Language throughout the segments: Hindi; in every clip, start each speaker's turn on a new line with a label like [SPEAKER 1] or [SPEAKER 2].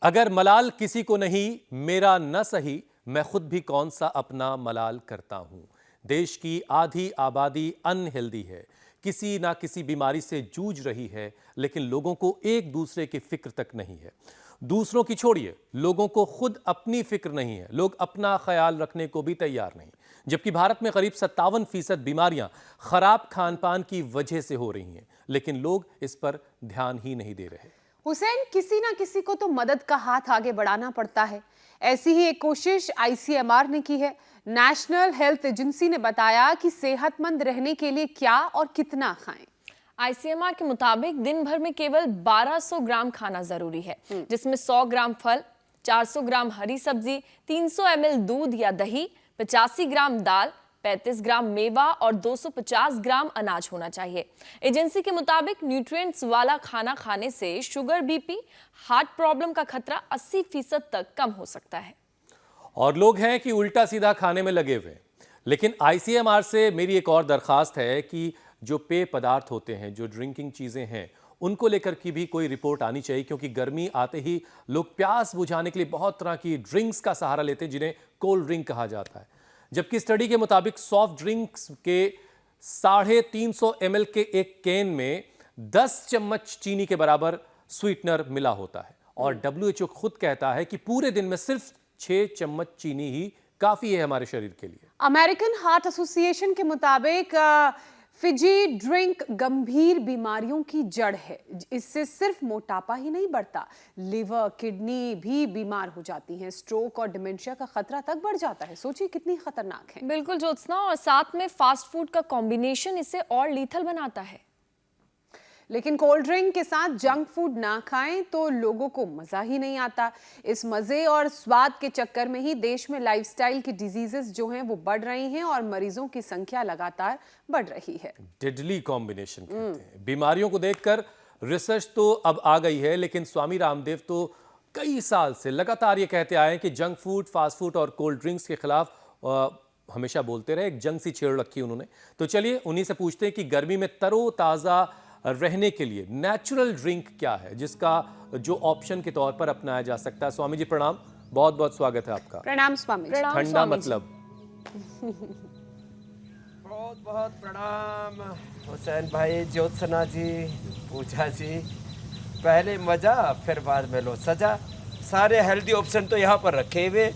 [SPEAKER 1] अगर मलाल किसी को नहीं, मेरा न सही, मैं खुद भी कौन सा अपना मलाल करता हूं। देश की आधी आबादी अनहेल्दी है, किसी ना किसी बीमारी से जूझ रही है, लेकिन लोगों को एक दूसरे की फिक्र तक नहीं है। दूसरों की छोड़िए, लोगों को खुद अपनी फिक्र नहीं है। लोग अपना ख्याल रखने को भी तैयार नहीं। जबकि भारत में करीब 57% बीमारियां खराब खान पान की वजह से हो रही हैं, लेकिन लोग इस पर ध्यान ही नहीं दे रहे।
[SPEAKER 2] हुसैन, किसी ना किसी को तो मदद का हाथ आगे बढ़ाना पड़ता है। ऐसी ही एक कोशिश आईसीएमआर ने की है। नेशनल हेल्थ एजेंसी ने बताया कि सेहतमंद रहने के लिए क्या और कितना खाएं।
[SPEAKER 3] आईसीएमआर के मुताबिक दिन भर में केवल 1200 ग्राम खाना जरूरी है, जिसमें 100 ग्राम फल, 400 ग्राम हरी सब्जी, 300 ml दूध या दही, 85 ग्राम दाल, 35 ग्राम मेवा और 250 ग्राम अनाज होना चाहिए। एजेंसी के मुताबिक न्यूट्रिएंट्स वाला खाना खाने से शुगर, बीपी, हार्ट प्रॉब्लम का खतरा 80% तक कम हो सकता है।
[SPEAKER 1] और लोग हैं कि उल्टा सीधा खाने में लगे हुए। लेकिन आईसीएमआर से मेरी एक और दरखास्त है कि जो पेय पदार्थ होते हैं, जो ड्रिंकिंग चीज़ें हैं, उनको लेकर की भी कोई रिपोर्ट आनी चाहिए, क्योंकि गर्मी आते ही लोग प्यास बुझाने के लिए बहुत तरह की ड्रिंक्स का सहारा लेते हैं, जिन्हें कोल्ड ड्रिंक कहा जाता है। जबकि स्टडी के मुताबिक सॉफ्ट ड्रिंक्स के 350 ml के एक कैन में 10 चम्मच चीनी के बराबर स्वीटनर मिला होता है। और WHO खुद कहता है कि पूरे दिन में सिर्फ 6 चम्मच चीनी ही काफी है हमारे शरीर के लिए।
[SPEAKER 2] अमेरिकन हार्ट एसोसिएशन के मुताबिक फिजी ड्रिंक गंभीर बीमारियों की जड़ है। इससे सिर्फ मोटापा ही नहीं बढ़ता, लिवर, किडनी भी बीमार हो जाती हैं। स्ट्रोक और डिमेंशिया का खतरा तक बढ़ जाता है। सोचिए कितनी खतरनाक है।
[SPEAKER 3] बिल्कुल ज्योत्सना, और साथ में फास्ट फूड का कॉम्बिनेशन इसे और लीथल बनाता है।
[SPEAKER 2] लेकिन कोल्ड ड्रिंक के साथ जंक फूड ना खाएं तो लोगों को मजा ही नहीं आता। इस मजे और स्वाद के चक्कर में ही देश में लाइफस्टाइल की डिजीजेस जो हैं वो बढ़ रही हैं और मरीजों की संख्या लगातार बढ़ रही है।
[SPEAKER 1] डेडली कॉम्बिनेशन कहते हैं। बीमारियों को देखकर रिसर्च तो अब आ गई है, लेकिन स्वामी रामदेव तो कई साल से लगातार ये कहते आए हैं कि जंक फूड, फास्ट फूड और कोल्ड ड्रिंक्स के खिलाफ हमेशा बोलते रहे। एक जंग सी छेड़ रखी उन्होंने। तो चलिए उन्हीं से पूछते हैं कि गर्मी में तरोताजा रहने के लिए नेचुरल ड्रिंक क्या है, जिसका जो ऑप्शन के तौर पर अपनाया जा सकता है। स्वामी जी प्रणाम, बहुत बहुत स्वागत है आपका।
[SPEAKER 2] प्रणाम स्वामी जी।
[SPEAKER 1] ठंडा मतलब
[SPEAKER 4] बहुत बहुत प्रणाम हुसैन भाई, ज्योत्सना जी, पूजा जी। पहले मजा फिर बाद में लो सजा। सारे हेल्दी ऑप्शन तो यहाँ पर रखे हुए,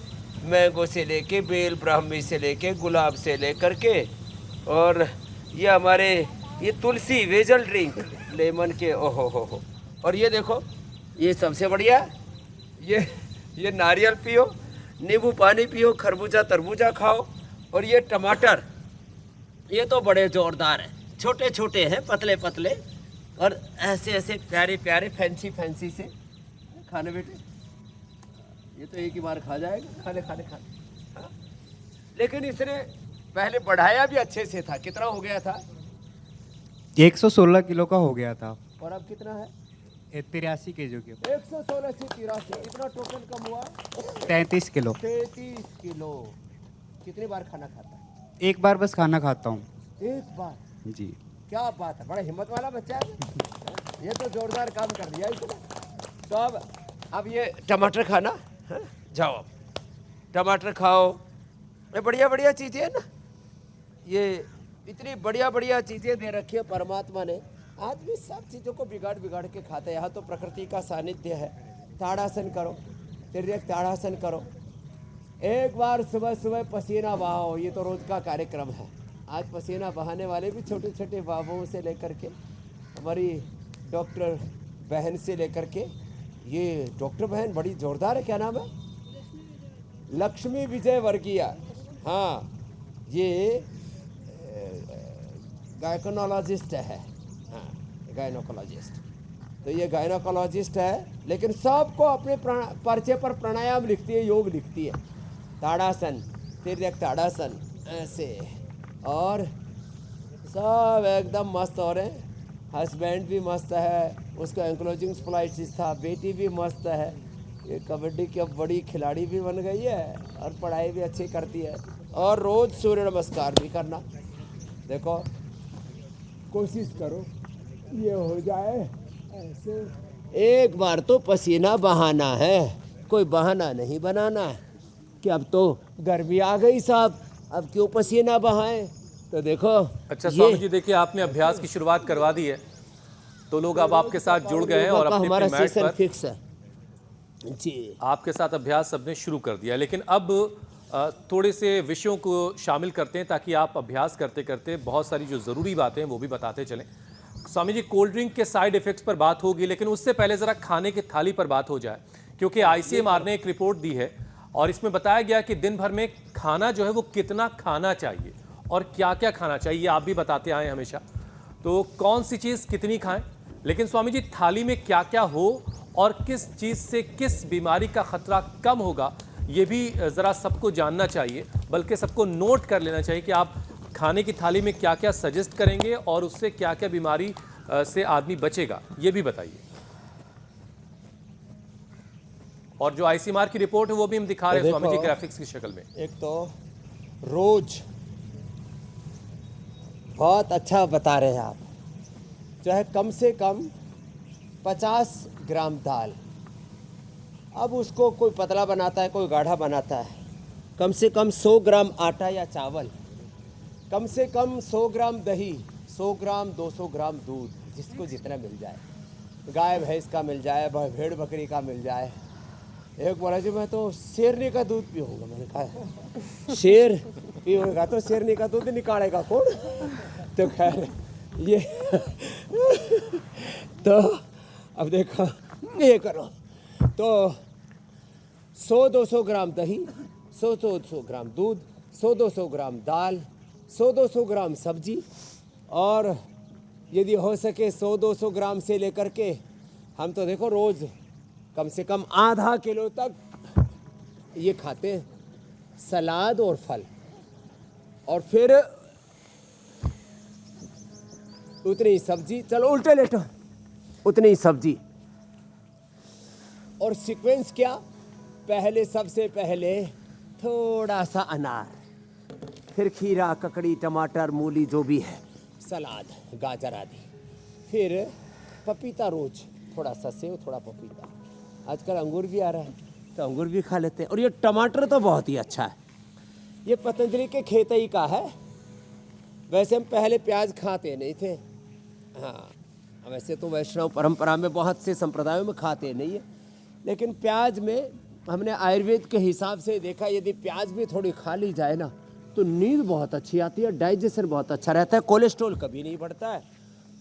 [SPEAKER 4] मैंगो से लेके बेल ब्राह्मी से लेके गुलाब से लेकर के, और ये हमारे ये तुलसी वेजल ड्रिंक लेमन के, ओहो हो। और ये देखो, ये सबसे बढ़िया, ये नारियल पियो, नींबू पानी पियो, खरबूजा तरबूजा खाओ। और ये टमाटर, ये तो बड़े जोरदार हैं, छोटे छोटे हैं, पतले पतले, और ऐसे ऐसे प्यारे प्यारे फैंसी से खाने बेटे। ये तो एक ही बार खा जाएगा, खाने खाने खाने। हाँ? लेकिन इसने पहले बढ़ाया भी अच्छे से था। कितना हो गया था?
[SPEAKER 5] 116 किलो का हो गया था।
[SPEAKER 4] और अब कितना है?
[SPEAKER 5] 83 केजी के
[SPEAKER 4] 116 से 83। कितना टोटल कम हुआ?
[SPEAKER 5] 33 किलो।
[SPEAKER 4] 33 किलो। कितनी बार खाना खाता है?
[SPEAKER 5] एक बार बस खाना खाता हूँ।
[SPEAKER 4] एक बार?
[SPEAKER 5] जी।
[SPEAKER 4] क्या बात है, बड़ा हिम्मत वाला बच्चा है। ये तो जोरदार काम कर दिया इसने। तो अब ये टमाटर खाना है? जाओ अब टमाटर खाओ। ये बढ़िया बढ़िया चीज़ें है ना, ये इतनी बढ़िया बढ़िया चीज़ें दे रखी है परमात्मा ने। आदमी सब चीज़ों को बिगाड़ बिगाड़ के खाता है। यहाँ तो प्रकृति का सानिध्य है। ताड़ासन करो, तिर्यक ताड़ासन करो। एक बार सुबह सुबह पसीना बहाओ, ये तो रोज़ का कार्यक्रम है। आज पसीना बहाने वाले भी छोटे छोटे बाबुओं से लेकर के, हमारी डॉक्टर बहन से लेकर के, ये डॉक्टर बहन बड़ी जोरदार है, क्या नाम है? लक्ष्मी विजय वर्गीय। हाँ, ये गायकोनोलॉजिस्ट है। हाँ, गायनोकोलॉजिस्ट। तो ये गायनोकोलॉजिस्ट है, लेकिन सबको अपने पर्चे पर प्राणायाम लिखती है, योग लिखती है। ताड़ासन, तिर्यक ताड़ासन, ऐसे। और सब एकदम मस्त हो रहे हैं। हस्बैंड भी मस्त है, उसका एंक्लोजिंग स्पॉलाइटिस था। बेटी भी मस्त है, ये कबड्डी की अब बड़ी खिलाड़ी भी बन गई है, और पढ़ाई भी अच्छी करती है। और रोज़ सूर्य नमस्कार भी करना। देखो, कोशिश करो ये हो जाए ऐसे, एक बार तो पसीना बहाना है, कोई बहाना नहीं बनाना है कि अब तो गर्मी आ गई साहब, अब क्यों पसीना बहाएं। तो देखो
[SPEAKER 1] अच्छा स्वामी जी, देखिए आपने अभ्यास की शुरुआत करवा दी है, तो लोग अब आपके साथ जुड़ गए हैं और
[SPEAKER 4] योगा का
[SPEAKER 1] अपने
[SPEAKER 4] हमारा
[SPEAKER 1] अपने मैट
[SPEAKER 4] सेशन
[SPEAKER 1] पर
[SPEAKER 4] फिक्स है जी।
[SPEAKER 1] आपके साथ अभ्यास सबने शुरू कर दिया है। लेकिन अब थोड़े से विषयों को शामिल करते हैं ताकि आप अभ्यास करते करते बहुत सारी जो ज़रूरी बातें हैं वो भी बताते चलें। स्वामी जी, कोल्ड ड्रिंक के साइड इफ़ेक्ट्स पर बात होगी, लेकिन उससे पहले ज़रा खाने की थाली पर बात हो जाए, क्योंकि ICMR ने एक रिपोर्ट दी है और इसमें बताया गया कि दिन भर में खाना जो है वो कितना खाना चाहिए और क्या क्या खाना चाहिए, आप भी बताते आए हमेशा। तो कौन सी चीज़ कितनी खाएं, लेकिन स्वामी जी थाली में क्या क्या हो और किस चीज़ से किस बीमारी का खतरा कम होगा, ये भी ज़रा सबको जानना चाहिए, बल्कि सबको नोट कर लेना चाहिए कि आप खाने की थाली में क्या क्या सजेस्ट करेंगे और उससे क्या क्या बीमारी से आदमी बचेगा, ये भी बताइए। और जो ICMR की रिपोर्ट है वो भी हम दिखा रहे हैं स्वामी जी
[SPEAKER 4] देखो,
[SPEAKER 1] ग्राफिक्स की शक्ल में।
[SPEAKER 4] एक तो रोज बहुत अच्छा बता रहे हैं आप, जो है कम से कम 50 ग्राम दाल। अब उसको कोई पतला बनाता है, कोई गाढ़ा बनाता है। कम से कम 100 ग्राम आटा या चावल, कम से कम 100 ग्राम दही, 100 ग्राम 200 ग्राम दूध, जिसको जितना मिल जाए, गाय भैंस का मिल जाए, भेड़ बकरी का मिल जाए। एक बोला जी मैं तो शेरनी का दूध पीऊँगा, मैंने कहा शेर पीऊँगा तो शेरनी का दूध निकालेगा कौन। तो खैर ये तो अब देखो ये करो, तो 100-200 ग्राम दही, 100-200 ग्राम दूध, 100-200 ग्राम दाल, 100-200 ग्राम सब्जी, और यदि हो सके 100-200 ग्राम से लेकर के हम तो देखो रोज़ कम से कम आधा किलो तक ये खाते हैं, सलाद और फल, और फिर उतनी ही सब्जी, चलो उल्टे लेटो, उतनी ही सब्जी। और सीक्वेंस क्या, पहले सबसे पहले थोड़ा सा अनार, फिर खीरा, ककड़ी, टमाटर, मूली जो भी है, सलाद, गाजर आदि, फिर पपीता रोज, थोड़ा सा सेव, थोड़ा पपीता, आजकल अंगूर भी आ रहा है तो अंगूर भी खा लेते हैं। और ये टमाटर तो बहुत ही अच्छा है, ये पतंजलि के खेतई का है। वैसे हम पहले प्याज खाते नहीं थे, हाँ वैसे तो वैष्णव परंपरा में बहुत से संप्रदायों में खाते नहीं है, लेकिन प्याज में हमने आयुर्वेद के हिसाब से देखा, यदि प्याज भी थोड़ी खा ली जाए ना तो नींद बहुत अच्छी आती है, डाइजेशन बहुत अच्छा रहता है, कोलेस्ट्रॉल कभी नहीं बढ़ता है।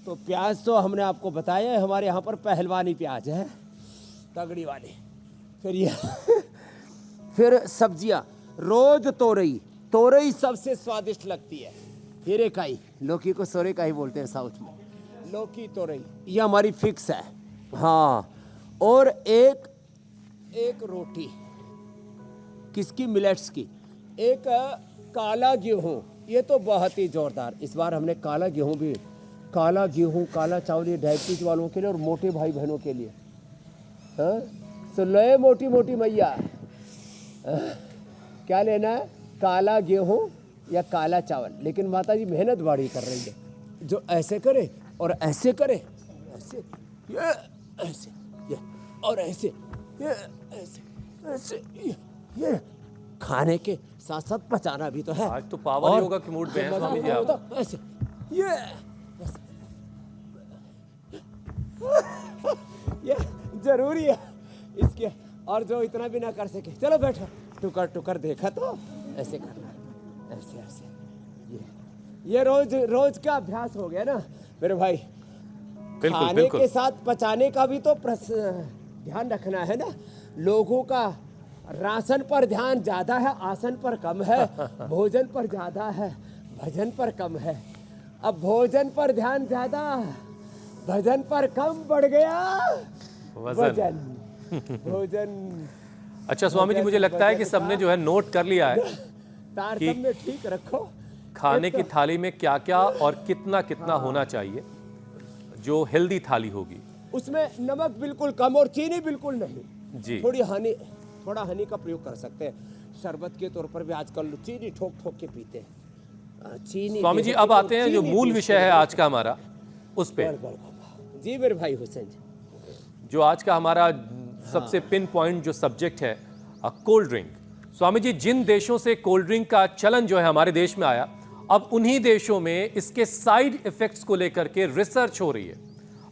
[SPEAKER 4] तो प्याज तो हमने आपको बताया है, हमारे यहाँ पर पहलवानी प्याज है, तगड़ी वाली। फिर ये फिर सब्जियाँ, रोज तोरई, तोरई सबसे स्वादिष्ट लगती है, हीरेकाई, लौकी को सोरेकाई बोलते हैं साउथ में, लौकी तोरई ये हमारी फिक्स है। हाँ, और एक रोटी किसकी, मिलेट्स की, एक काला गेहूँ, ये तो बहुत ही जोरदार। इस बार हमने काला गेहूँ, काला चावल, ये डायबिटीज वालों के लिए और मोटे भाई बहनों के लिए, हाँ सुन लो ये मोटी मोटी मैया, क्या लेना है, काला गेहूँ या काला चावल। लेकिन माता जी मेहनत बड़ी कर रही है, जो ऐसे करे और ऐसे करे, ऐसे ये, ऐसे ये, और ऐसे ये, ऐसे ऐसे ये खाने के साथ साथ पचाना भी तो है।
[SPEAKER 1] आज तो पावर योगा के मूड में हैं स्वामी जी आप।
[SPEAKER 4] ऐसे ये ये जरूरी है इसके, और जो इतना भी ना कर सके, चलो बैठो, टुकर टुकर देखा तो ऐसे करना, ऐसे ऐसे, ये रोज का अभ्यास हो गया ना मेरे भाई।
[SPEAKER 1] बिल्कुल,
[SPEAKER 4] खाने
[SPEAKER 1] बिल्कुल।
[SPEAKER 4] के साथ पचाने का भी तो ध्यान रखना है ना। लोगों का राशन पर ध्यान ज्यादा है, आसन पर कम है, भोजन पर ज्यादा है, भजन पर कम है। अब भोजन पर ध्यान ज्यादा, भजन पर कम बढ़ गया वजन, भोजन।
[SPEAKER 1] अच्छा स्वामी जी, मुझे लगता है कि सबने जो है नोट कर लिया है
[SPEAKER 4] तारतम्य ठीक रखो।
[SPEAKER 1] खाने की थाली में क्या क्या और कितना कितना होना चाहिए जो हेल्दी थाली होगी।
[SPEAKER 4] उसमें नमक बिल्कुल कम और चीनी बिल्कुल नहीं
[SPEAKER 1] जी।
[SPEAKER 4] थोड़ा हनी का प्रयोग कर सकते हैं। शरबत के तौर पर भी आजकल चीनी ठोक ठोक के पीते हैं। चीनी
[SPEAKER 1] स्वामी जी अब आते हैं जो मूल विषय है आज का हमारा, उस पे।
[SPEAKER 4] जी मेरे भाई हुसैन
[SPEAKER 1] जो आज का हमारा सबसे पिन पॉइंट जो सब्जेक्ट है, कोल्ड ड्रिंक। स्वामी जी, जिन देशों से कोल्ड ड्रिंक का चलन जो है हमारे देश में आया, अब उन्हीं देशों में इसके साइड इफेक्ट्स को लेकर के रिसर्च हो रही है।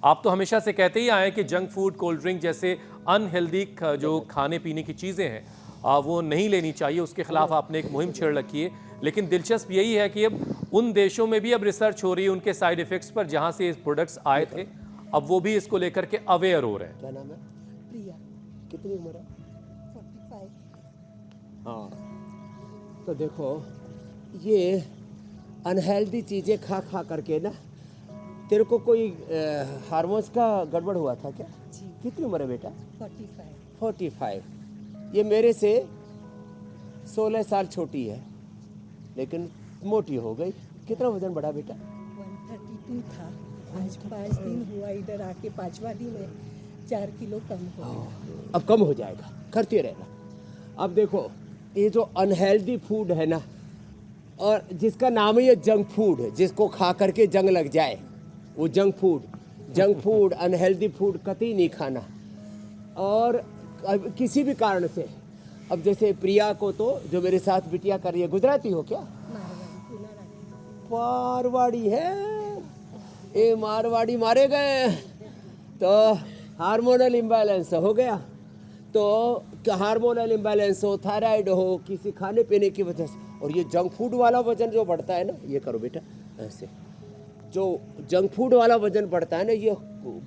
[SPEAKER 1] आप तो हमेशा से कहते ही आए कि जंक फूड, कोल्ड ड्रिंक जैसे अनहेल्दी जो खाने पीने की चीज़ें हैं वो नहीं लेनी चाहिए, उसके खिलाफ आपने एक मुहिम छेड़ रखी है। लेकिन दिलचस्प यही है कि अब उन देशों में भी अब रिसर्च हो रही है उनके साइड इफेक्ट्स पर, जहां से ये प्रोडक्ट्स आए थे, अब वो भी इसको लेकर के अवेयर हो रहे हैं।
[SPEAKER 4] क्या नाम है? प्रिया। कितनी उम्र है?
[SPEAKER 6] 45।
[SPEAKER 4] हाँ, तो देखो ये अनहेल्दी चीज़ें खा खा करके ना, तेरे को कोई हार्मोन्स का गड़बड़ हुआ था क्या?
[SPEAKER 6] जी।
[SPEAKER 4] कितनी उम्र है बेटा?
[SPEAKER 6] 45।
[SPEAKER 4] 45। ये मेरे से 16 साल छोटी है, लेकिन मोटी हो गई। कितना वजन बढ़ा बेटा?
[SPEAKER 6] 132 था, आज 5 दिन हुआ इधर आके, 5वां दिन है, 4 किलो कम हो गया।
[SPEAKER 4] अब कम हो जाएगा, करते रहना। अब देखो ये जो अनहेल्दी फूड है ना, और जिसका नाम ही है जंक फूड, जिसको खा करके जंग लग जाए, वो जंक फूड अनहेल्दी फूड कतई नहीं खाना। और अब किसी भी कारण से, अब जैसे प्रिया को तो जो मेरे साथ बिटिया कर रही है, गुजराती हो क्या? मारवाड़ी है, ये मारवाड़ी मारे गए तो हार्मोनल इम्बैलेंस हो गया। तो हार्मोनल इम्बैलेंस हो, थायराइड हो, किसी खाने पीने की वजह से, और ये जंक फूड वाला वजन जो बढ़ता है ना, ये करो बेटा ऐसे, जो जंक फूड वाला वजन बढ़ता है ना, ये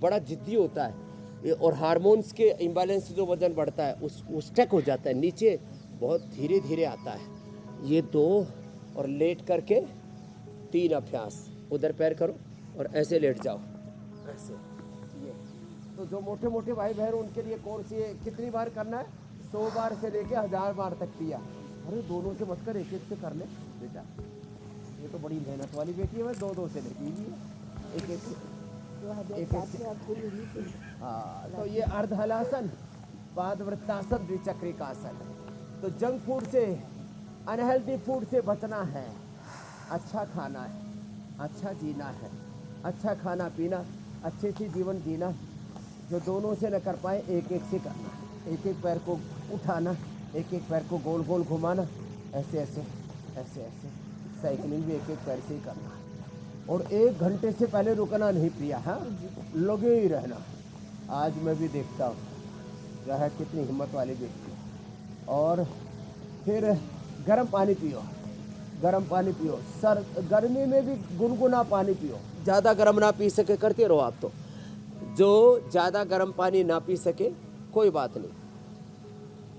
[SPEAKER 4] बड़ा जिद्दी होता है। और हार्मोन्स के इम्बैलेंस से जो वजन बढ़ता है वो स्टक हो जाता है नीचे, बहुत धीरे धीरे आता है। ये 2 और लेट करके 3 अभ्यास, उधर पैर करो और ऐसे लेट जाओ, ऐसे। ये तो जो मोटे मोटे भाई बहन उनके लिए कौन सी है, कितनी बार करना है? 100 बार से लेके 1000 बार तक किया। अरे दोनों से मत कर, एक एक से कर ले बेटा, ये तो बड़ी मेहनत वाली बेटी है। 2-2 से लेती है, एक एक से, एक एक से। हाँ, तो ये अर्धहलासन, पादवृत्तासन, द्विचक्रिकासन। तो जंक फूड से, अनहेल्दी फूड से बचना है, अच्छा खाना है, अच्छा जीना है, अच्छा खाना पीना, अच्छे से जीवन जीना। जो दोनों से न कर पाए, एक एक से करना, एक एक पैर को उठाना, एक एक पैर को गोल गोल घुमाना, ऐसे ऐसे ऐसे ऐसे। साइकिलिंग भी एक एक पैर से ही करना, और 1 घंटे से पहले रुकना नहीं प्रिया। हाँ, लगे ही रहना। आज मैं भी देखता हूँ क्या है, कितनी हिम्मत वाली बेटी। और फिर गर्म पानी पियो, गर्म पानी पियो। सर गर्मी में भी गुनगुना पानी पियो, ज़्यादा गर्म ना पी सके करते रहो आप। तो जो ज़्यादा गर्म पानी ना पी सके कोई बात नहीं,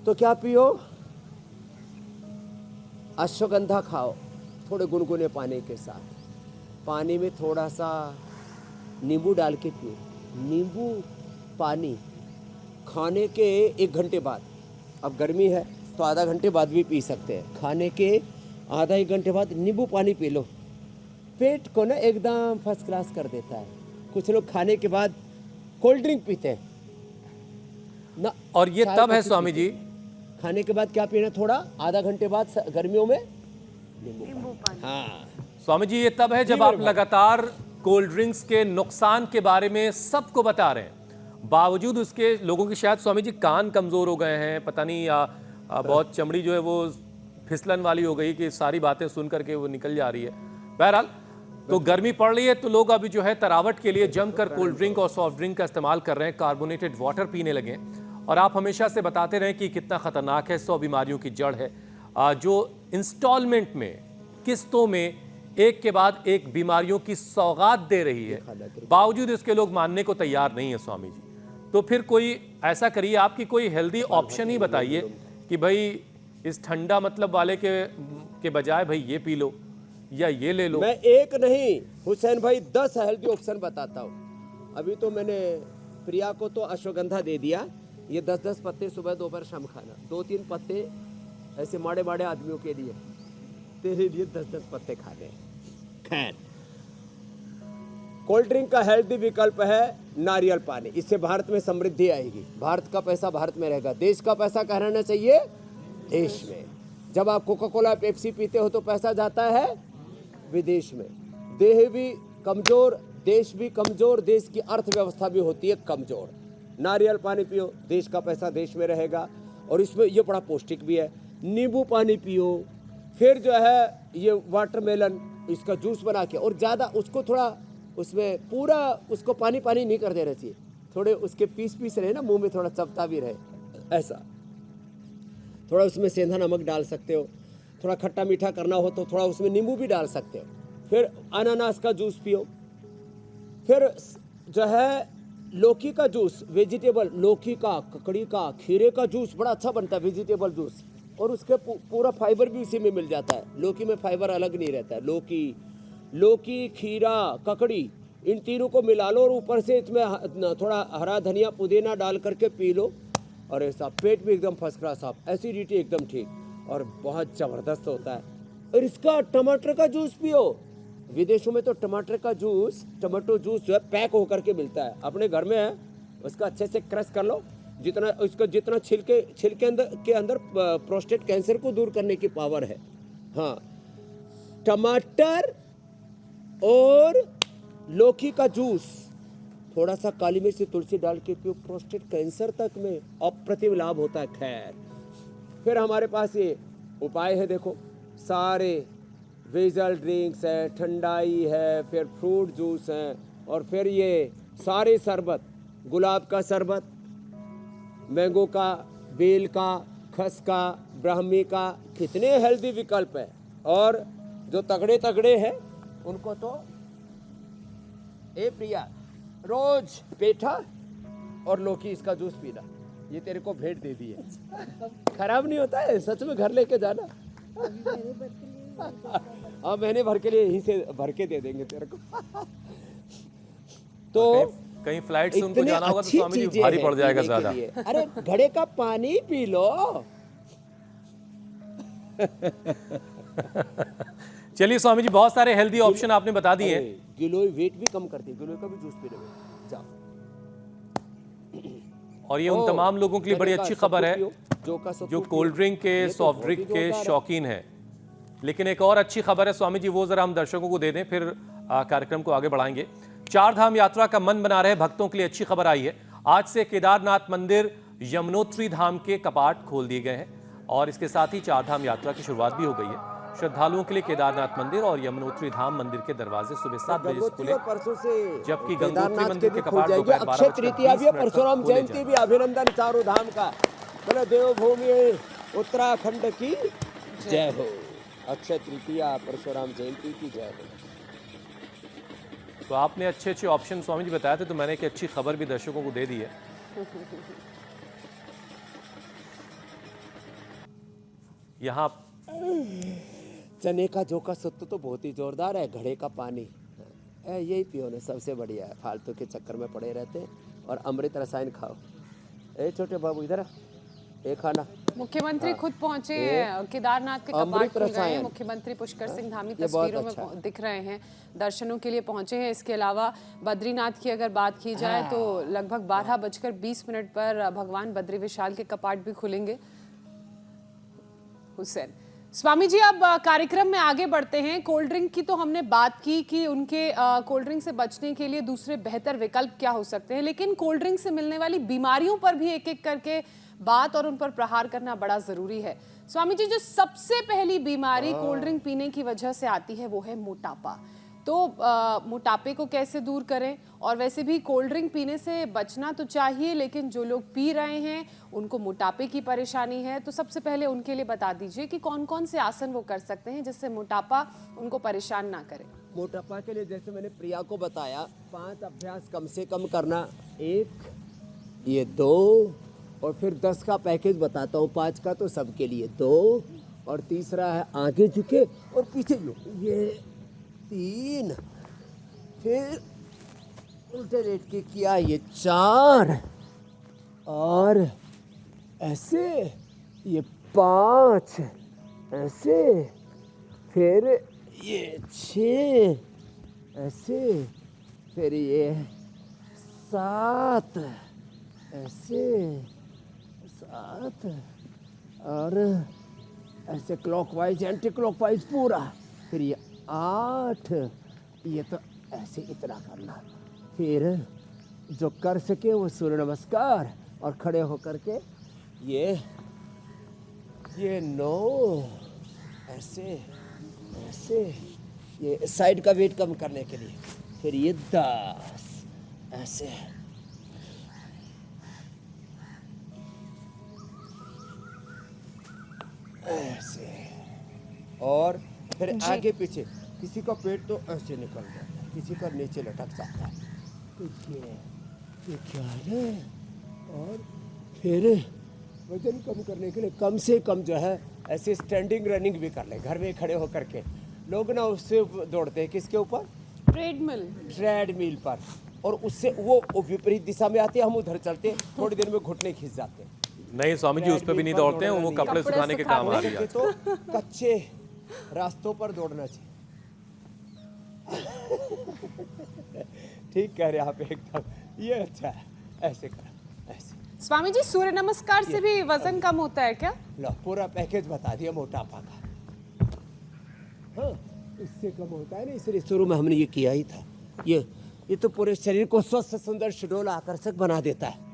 [SPEAKER 4] तो क्या पियो? अश्वगंधा खाओ थोड़े गुनगुने पानी के साथ। पानी में थोड़ा सा नींबू डाल के पियो। नींबू पानी खाने के 1 घंटे बाद, अब गर्मी है तो आधा घंटे बाद भी पी सकते हैं, खाने के आधा 1 घंटे बाद नींबू पानी पी लो। पेट को ना एकदम फर्स्ट क्लास कर देता है। कुछ लोग खाने के बाद कोल्ड ड्रिंक पीते हैं ना,
[SPEAKER 1] और ये
[SPEAKER 4] चाय
[SPEAKER 1] तब है
[SPEAKER 4] कॉफी
[SPEAKER 1] स्वामी
[SPEAKER 4] पीते
[SPEAKER 1] जी,
[SPEAKER 4] हैं। खाने के बाद क्या पीना? थोड़ा आधा घंटे बाद गर्मियों में नींबू पानी। हाँ
[SPEAKER 1] स्वामी जी, ये तब है जब आप लगातार कोल्ड ड्रिंक्स के नुकसान के बारे में सबको बता रहे हैं, बावजूद उसके लोगों की शायद स्वामी जी कान कमज़ोर हो गए हैं, पता नहीं, या बहुत चमड़ी जो है वो फिसलन वाली हो गई कि सारी बातें सुन करके वो निकल जा रही है। बहरहाल, तो गर्मी पड़ रही है तो लोग अभी जो है तरावट के लिए जमकर कोल्ड ड्रिंक और सॉफ्ट ड्रिंक का इस्तेमाल कर रहे हैं, कार्बोनेटेड वाटर पीने लगे हैं। और आप हमेशा से बताते रहे कि कितना ख़तरनाक है, 100 बीमारियों की जड़ है, जो इंस्टॉलमेंट में, किस्तों में एक के बाद एक बीमारियों की सौगात दे रही है, बावजूद इसके लोग मानने को तैयार नहीं है स्वामी जी। तो फिर कोई ऐसा करिए, आपकी कोई हेल्दी ऑप्शन ही बताइए कि भाई इस ठंडा मतलब वाले के बजाय भाई ये पी लो या ये ले लो।
[SPEAKER 4] मैं एक नहीं हुसैन भाई 10 हेल्दी ऑप्शन बताता हूँ। अभी तो मैंने प्रिया को तो अश्वगंधा दे दिया, ये 10-10 पत्ते सुबह दोपहर शाम खाना, 2-3 पत्ते ऐसे माड़े माड़े आदमियों के लिए, तेरे लिए 10-10 पत्ते खाने। खैर, कोल्ड ड्रिंक का हेल्दी विकल्प है नारियल पानी। इससे भारत में समृद्धि आएगी, भारत का पैसा भारत में रहेगा, देश का पैसा कहाँ रहना चाहिए? देश में। जब आप कोका कोला पेप्सी पीते हो तो पैसा जाता है विदेश में। देश भी कमजोर, देश भी कमजोर, देश की अर्थव्यवस्था भी होती है कमजोर। नारियल पानी पियो, देश का पैसा देश में रहेगा, और इसमें ये बड़ा पौष्टिक भी है। नींबू पानी पियो, फिर जो है ये वाटरमेलन इसका जूस बना के, और ज़्यादा उसको थोड़ा उसमें पूरा उसको पानी पानी नहीं कर देना चाहिए, थोड़े उसके पीस पीस रहे ना, मुंह में थोड़ा चबता भी रहे, ऐसा थोड़ा उसमें सेंधा नमक डाल सकते हो, थोड़ा खट्टा मीठा करना हो तो थोड़ा उसमें नींबू भी डाल सकते हो। फिर अनानास का जूस पियो, फिर जो है लौकी का जूस, वेजिटेबल लौकी का, ककड़ी का, खीरे का जूस बड़ा अच्छा बनता है, वेजिटेबल जूस, और उसके पूरा फाइबर भी उसी में मिल जाता है। लौकी में फाइबर अलग नहीं रहता है। लौकी, खीरा, ककड़ी, इन तीनों को मिला लो और ऊपर से इसमें थोड़ा हरा धनिया पुदीना डाल करके पी लो, और ऐसा पेट भी एकदम फर्स्ट क्लास, आप एसिडिटी एकदम ठीक, और बहुत ज़बरदस्त होता है। और इसका टमाटर का जूस पियो, विदेशों में तो टमाटर का जूस, टमाटो जूस जो है पैक होकर के मिलता है, अपने घर में है उसका अच्छे से क्रश कर लो, जितना छिलके के अंदर प्रोस्टेट कैंसर को दूर करने की पावर है। हाँ, टमाटर और लौकी का जूस, थोड़ा सा काली मिर्च, तुलसी डाल के पियो, प्रोस्टेट कैंसर तक में अप्रतिम लाभ होता है। खैर, फिर हमारे पास ये उपाय है, देखो सारे वेजल ड्रिंक्स है, ठंडाई है, फिर फ्रूट जूस है, और फिर ये सारे शरबत, गुलाब का शरबत, मैंगो का, बेल का, खस का, ब्राह्मी का, कितने हेल्दी विकल्प है। और जो तगड़े हैं उनको तो ए प्रिया, रोज पेठा और लौकी इसका जूस पीना, ये तेरे को भेंट दे दी है। खराब नहीं होता है, सच में घर लेके जाना। हाँ, महीने भर के लिए यहीं से भर के दे देंगे तेरे को। तो
[SPEAKER 1] कहीं फ्लाइट से उनको
[SPEAKER 4] इतने
[SPEAKER 1] जाना होगा तो
[SPEAKER 4] अच्छी
[SPEAKER 1] स्वामी जी
[SPEAKER 4] चीजें
[SPEAKER 1] भारी
[SPEAKER 4] हैं
[SPEAKER 1] पड़ जाएगा
[SPEAKER 4] पीने के
[SPEAKER 1] ज्यादा।
[SPEAKER 4] लिए। अरे घड़े का पानी पी लो।
[SPEAKER 1] चलिए स्वामी जी, बहुत सारे हेल्दी ऑप्शन आपने बता दिए हैं।
[SPEAKER 4] गिलोय वेट भी कम करती है, गिलोय का भी जूस पीने में जाओ।
[SPEAKER 1] और ये उन तमाम लोगों के लिए बड़ी अच्छी खबर है जो कोल्ड ड्रिंक के, सॉफ्ट ड्रिंक के शौकीन हैं। लेकिन एक और अच्छी खबर है स्वामी जी, वो जरा हम दर्शकों को दे दें, फिर कार्यक्रम को आगे बढ़ाएंगे। चार धाम यात्रा का मन बना रहे भक्तों के लिए अच्छी खबर आई है। आज से केदारनाथ मंदिर, यमुनोत्री धाम के कपाट खोल दिए गए हैं, और इसके साथ ही चार धाम यात्रा की शुरुआत भी हो गई है। श्रद्धालुओं के लिए केदारनाथ मंदिर और यमुनोत्री धाम मंदिर के दरवाजे सुबह 7 बजे से खुले,
[SPEAKER 4] परसों से
[SPEAKER 1] जबकि गंगोत्री मंदिर के
[SPEAKER 4] खुल
[SPEAKER 1] कपाट
[SPEAKER 4] जाएंगे।
[SPEAKER 1] दोपहर 12
[SPEAKER 4] अक्षय
[SPEAKER 1] बजकर
[SPEAKER 4] तृतीया
[SPEAKER 1] 20
[SPEAKER 4] भी है,
[SPEAKER 1] मिनट तक
[SPEAKER 4] परशुराम
[SPEAKER 1] खोले
[SPEAKER 4] जयंती भी,
[SPEAKER 1] जाएंगे।
[SPEAKER 4] अभिनंदन चारों धाम का। बोले देवभूमि उत्तराखंड की जय हो, अक्षय तृतीया, परशुराम जयंती की जय हो।
[SPEAKER 1] तो आपने अच्छे अच्छे ऑप्शन स्वामी जी बताए थे, तो मैंने एक अच्छी खबर भी दर्शकों को दे दी है। यहाँ
[SPEAKER 4] चने का झोंका सत्तू तो बहुत ही जोरदार है, घड़े का पानी यही पियो ना, सबसे बढ़िया है। फालतू के चक्कर में पड़े रहते हैं, और अमृत रसायन खाओ। ए छोटे बाबू इधर आ, ए खाना।
[SPEAKER 2] मुख्यमंत्री खुद पहुंचे हैं, केदारनाथ के कपाट
[SPEAKER 4] अमृत
[SPEAKER 2] खुल गए हैं।
[SPEAKER 4] रसायन।
[SPEAKER 2] मुख्यमंत्री पुष्कर सिंह धामी
[SPEAKER 4] ये बहुत
[SPEAKER 2] तस्वीरों
[SPEAKER 4] अच्छा
[SPEAKER 2] में दिख रहे हैं, दर्शनों के लिए पहुंचे हैं। इसके अलावा बद्रीनाथ की अगर बात की जाए तो लगभग 12:20 पर भगवान बद्री विशाल के कपाट भी खुलेंगे। हुसैन स्वामी जी, अब कार्यक्रम में आगे बढ़ते हैं। कोल्ड ड्रिंक की तो हमने बात की कि उनके कोल्ड ड्रिंक से बचने के लिए दूसरे बेहतर विकल्प क्या हो सकते हैं, लेकिन कोल्ड ड्रिंक से मिलने वाली बीमारियों पर भी एक एक करके बात और उन पर प्रहार करना बड़ा जरूरी है। स्वामी जी, जो सबसे पहली बीमारी कोल्ड ड्रिंक पीने की वजह से आती है वो है मोटापा। तो मोटापे को कैसे दूर करें? और वैसे भी कोल्ड ड्रिंक पीने से बचना तो चाहिए, लेकिन जो लोग पी रहे हैं उनको मोटापे की परेशानी है, तो सबसे पहले उनके लिए बता दीजिए कि कौन कौन से आसन वो कर सकते हैं जिससे मोटापा उनको परेशान ना करे।
[SPEAKER 4] मोटापा के लिए जैसे मैंने प्रिया को बताया, 5 अभ्यास कम से कम करना, 1, ये 2, और फिर 10 का पैकेज बताता हूँ। 5 का तो सबके लिए, 2, और तीसरा है आगे झुके और पीछे लो, ये 3, फिर उल्टे लेट के किया, ये 4, और ऐसे ये 5, ऐसे, फिर ये 6, ऐसे, फिर ये 7, ऐसे 7, और ऐसे क्लॉकवाइज एंटी क्लॉकवाइज पूरा, फिर ये 8, ये तो ऐसे इतना करना, फिर जो कर सके वो सूर्य नमस्कार, और खड़े होकर के ये 9 ऐसे ऐसे, ये साइड का वेट कम करने के लिए, फिर ये 10 ऐसे, ऐसे, और फिर आगे पीछे। किसी का पेट तो ऐसे निकल जाता है, किसी का नीचे लटक जाता है, तो ये क्या है। और फिर वजन कम करने के लिए कम से कम जो है ऐसे स्टैंडिंग रनिंग भी कर ले, घर में खड़े होकर के। लोग ना उससे दौड़ते हैं, किसके ऊपर? ट्रेडमिल पर, और उससे वो विपरीत दिशा में आते हैं, हम उधर चलते, थोड़ी देर में घुटने खिंच जाते हैं।
[SPEAKER 1] नहीं स्वामी जी, उस पर भी नहीं दौड़ते हैं, वो कपड़े सुखाने के काम आ रही है।
[SPEAKER 4] तो कच्चे रास्तों पर दौड़ना चाहिए। ठीक कह रहे हैं आप एकदम, ये अच्छा है, ऐसे करो, ऐसे।
[SPEAKER 2] स्वामी जी, सूर्य नमस्कार से भी वजन कम होता है क्या?
[SPEAKER 4] लो, पूरा पैकेज बता दिया मोटापा का। हाँ, इससे कम होता है ना, इसलिए शुरू में हमने ये किया ही था। ये तो पूरे शरीर को स्वस्थ, सुंदर, सुडौल, आकर्षक बना देता है।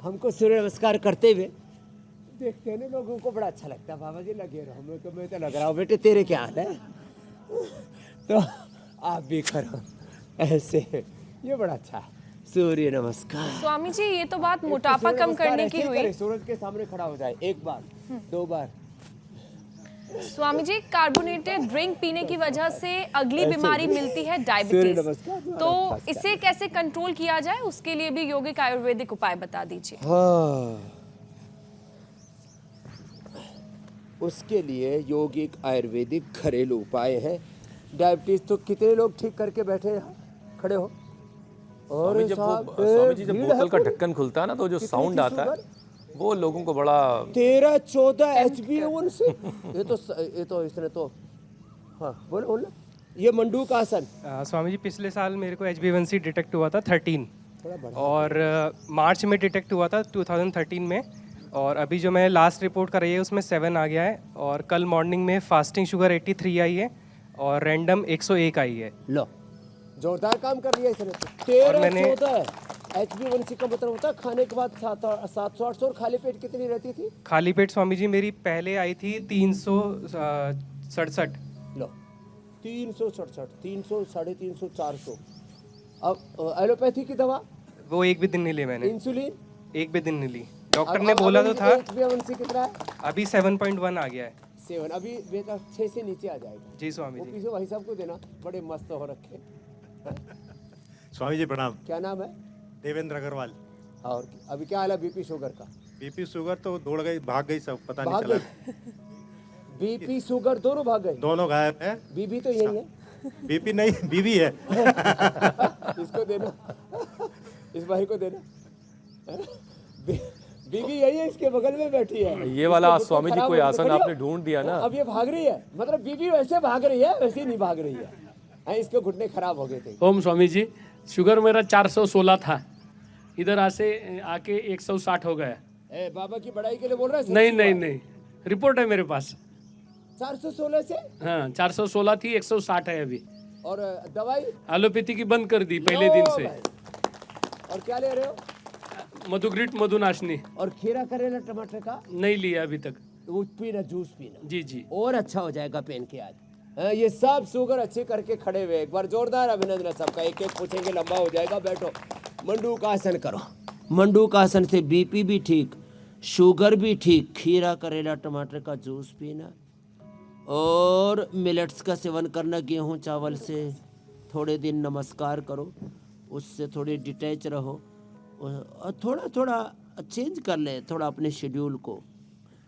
[SPEAKER 4] हमको सूर्य नमस्कार करते हुए देखते हैं ना, लोगों को बड़ा अच्छा लगता है। बाबा जी लगे रहो, मैं तो लग रहा हूँ, बेटे तेरे क्या हाल है? तो आप भी करो ऐसे, ये बड़ा अच्छा है। सूर्य नमस्कार।
[SPEAKER 3] स्वामी जी, ये तो बात मोटापा कम करने की हुई।
[SPEAKER 4] सूरज के सामने खड़ा हो जाए, 1 बार 2 बार।
[SPEAKER 3] स्वामी जी, कार्बोनेटेड ड्रिंक पीने की वजह से अगली बीमारी मिलती है, डायबिटीज। तो इसे कैसे कंट्रोल किया जाए, उसके लिए भी यौगिक आयुर्वेदिक उपाय बता दीजिए।
[SPEAKER 4] हाँ, उसके लिए यौगिक आयुर्वेदिक घरेलू उपाय हैं। डायबिटीज तो कितने लोग ठीक करके बैठे हैं, खड़े हो। और
[SPEAKER 1] स्वामी जी, जब बोतल का ढक्कन खुलता है ना, तो जो साउंड आता है वो लोगों को बड़ा
[SPEAKER 4] 13-14 HbA1 से। ये तो इसने तो, हाँ बोल। ये मंडूक आसन।
[SPEAKER 5] स्वामी जी, पिछले साल मेरे को HbA1c डिटेक्ट हुआ था 13,
[SPEAKER 4] थोड़ा बढ़ा।
[SPEAKER 5] और मार्च में डिटेक्ट हुआ था 2013 में, और अभी जो मैं लास्ट रिपोर्ट कराई है उसमें 7 आ गया है, और कल मॉर्निंग में फास्टिंग शुगर 83 आई है, और रैंडम 101 आई है।
[SPEAKER 4] लो, जोरदार काम कर लिया इसने तो। 13-14 HbA1c का मतलब होता है खाने के बाद 700-800, और खाली पेट कितनी रहती थी?
[SPEAKER 5] खाली पेट स्वामी जी मेरी पहले आई थी 367।
[SPEAKER 4] लो, 367, 300, 350, 400। अब एलोपैथी की दवा,
[SPEAKER 5] वो एक भी दिन नहीं ली मैंने,
[SPEAKER 4] इंसुलिन
[SPEAKER 5] एक भी दिन नहीं ली। डॉक्टर ने बोला तो था।
[SPEAKER 4] HbA1c कितना है?
[SPEAKER 5] अभी 7.1 आ गया है।
[SPEAKER 4] 7, अभी बेटा 6 से नीचे आ जाएगा।
[SPEAKER 5] जी स्वामी
[SPEAKER 4] वो
[SPEAKER 5] जी।
[SPEAKER 4] पीछे भाई साहब को देना, बड़े मस्त हो रखे।
[SPEAKER 7] स्वामी जी प्रणाम।
[SPEAKER 4] क्या नाम है?
[SPEAKER 7] देवेंद्र अग्रवाल।
[SPEAKER 4] और अभी क्या हाल है बीपी शुगर का?
[SPEAKER 7] बीपी शुगर तो दौड़ गई, भाग गई, सब पता नहीं
[SPEAKER 4] भाग
[SPEAKER 7] चला।
[SPEAKER 4] गई। बीपी शुगर दोनों भाग गए।
[SPEAKER 7] दोनों गायब है।
[SPEAKER 4] बीबी तो यही है।
[SPEAKER 7] बीपी नहीं, बीवी है।
[SPEAKER 4] इसको देना, इस भाई को देना। बीबी यही है, इसके बगल में बैठी है।
[SPEAKER 1] ये वाला
[SPEAKER 4] इसको
[SPEAKER 1] स्वामी जी
[SPEAKER 4] खराब
[SPEAKER 1] कोई
[SPEAKER 4] हो-
[SPEAKER 1] आसन
[SPEAKER 4] खड़ी हो।
[SPEAKER 1] आपने ढूंढ दिया ना।
[SPEAKER 4] अब ये भाग रही है, मतलब बीबी वैसे भाग रही है, वैसे नहीं भाग रही है। इसके घुटने खराब हो गए थे।
[SPEAKER 8] ओम स्वामी जी, शुगर मेरा 416 था, इधर आके 160 हो गया।
[SPEAKER 4] बाबा की बड़ाई के लिए बोल रहे हैं?
[SPEAKER 8] नहीं, रिपोर्ट है मेरे पास।
[SPEAKER 4] 416 से?
[SPEAKER 8] हाँ, 416 थी, 160 है अभी।
[SPEAKER 4] और दवाई
[SPEAKER 8] एलोपैथी की बंद कर दी पहले दिन से।
[SPEAKER 4] और क्या ले रहे हो?
[SPEAKER 8] मधुग्रिट मधुनाशनी
[SPEAKER 4] और खीरा करेला टमाटर का
[SPEAKER 8] नहीं लिया अभी तक।
[SPEAKER 4] वो पीना, जूस पीना।
[SPEAKER 8] जी।
[SPEAKER 4] और अच्छा हो जाएगा पेन के आज। ये सब शुगर अच्छे करके खड़े हुए, एक बार जोरदार अभिनंदन है सबका। एक एक पूछेंगे, लंबा हो जाएगा। बैठो, मंडूक आसन करो। मंडूक आसन से बीपी भी ठीक, शुगर भी ठीक, खीरा करेला टमाटर का जूस पीना, और मिलेट्स का सेवन करना, गेहूं चावल से। थोड़े दिन नमस्कार करो, उससे थोड़ी डिटैच रहो, और थोड़ा थोड़ा चेंज कर ले थोड़ा अपने शेड्यूल को।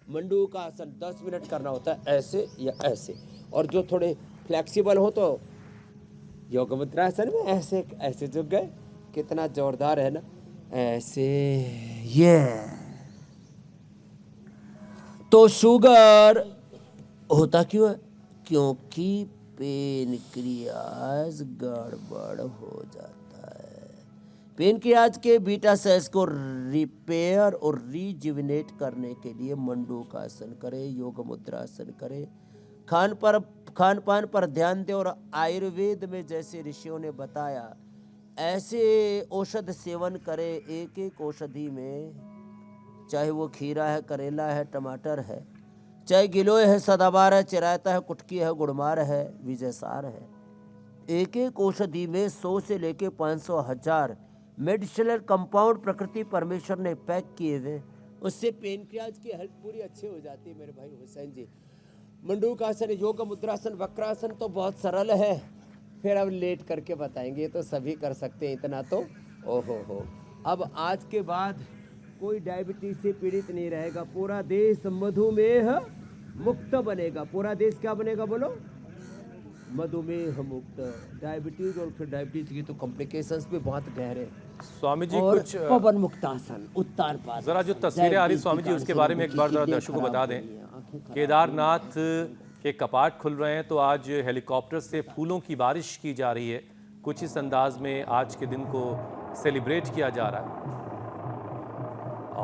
[SPEAKER 4] मंडूक आसन 10 मिनट करना होता है, ऐसे या ऐसे। और जो थोड़े फ्लेक्सिबल हो तो योग मुद्रासन में ऐसे ऐसे झुक गए। कितना जोरदार है ना, ऐसे। ये तो शुगर होता क्यों है? क्योंकि पेनक्रियाज गड़बड़ हो जाता है। पेनक्रियाज के बीटा सेल्स को रिपेयर और रिजुविनेट करने के लिए मंडूक आसन करें, योग मुद्रासन करें। खान पान पर ध्यान दें, और आयुर्वेद में जैसे ऋषियों ने बताया ऐसे औषध सेवन करे, एक एक औषधि में, चाहे वो खीरा है, करेला है, टमाटर है, चाहे गिलोय है, सदाबहार है, चिरायता है, कुटकी है, गुड़मार है, विजयसार है, एक एक औषधि में 100 से लेके 500 1000 मेडिसिनल कंपाउंड प्रकृति परमेश्वर ने पैक किए हुए, उससे पेनक्रियाज की हेल्थ पूरी अच्छी हो जाती है मेरे भाई हुसैन जी। मंडूकासन, योग मुद्रासन, वक्रासन तो बहुत सरल है, फिर अब लेट करके बताएंगे, ये तो सभी कर सकते हैं, इतना तो ओहो हो। अब आज के बाद कोई डायबिटीज से पीड़ित नहीं रहेगा, पूरा देश मधुमेह मुक्त बनेगा। पूरा देश क्या बनेगा बोलो? मधुमेह मुक्त। डायबिटीज और फिर डायबिटीज की तो कॉम्प्लिकेशंस भी बहुत गहरे।
[SPEAKER 1] स्वामी जी
[SPEAKER 4] और
[SPEAKER 1] कुछ
[SPEAKER 4] पवन मुक्तासन, उत्तान पाद,
[SPEAKER 1] जरा जो तस्वीरें आ रही स्वामी जी उसके बारे में एक बार जरा दर्शकों को बता दें। केदारनाथ के कपाट खुल रहे हैं तो आज हेलीकॉप्टर से फूलों की बारिश की जा रही है। कुछ इस अंदाज में आज के दिन को सेलिब्रेट किया जा रहा है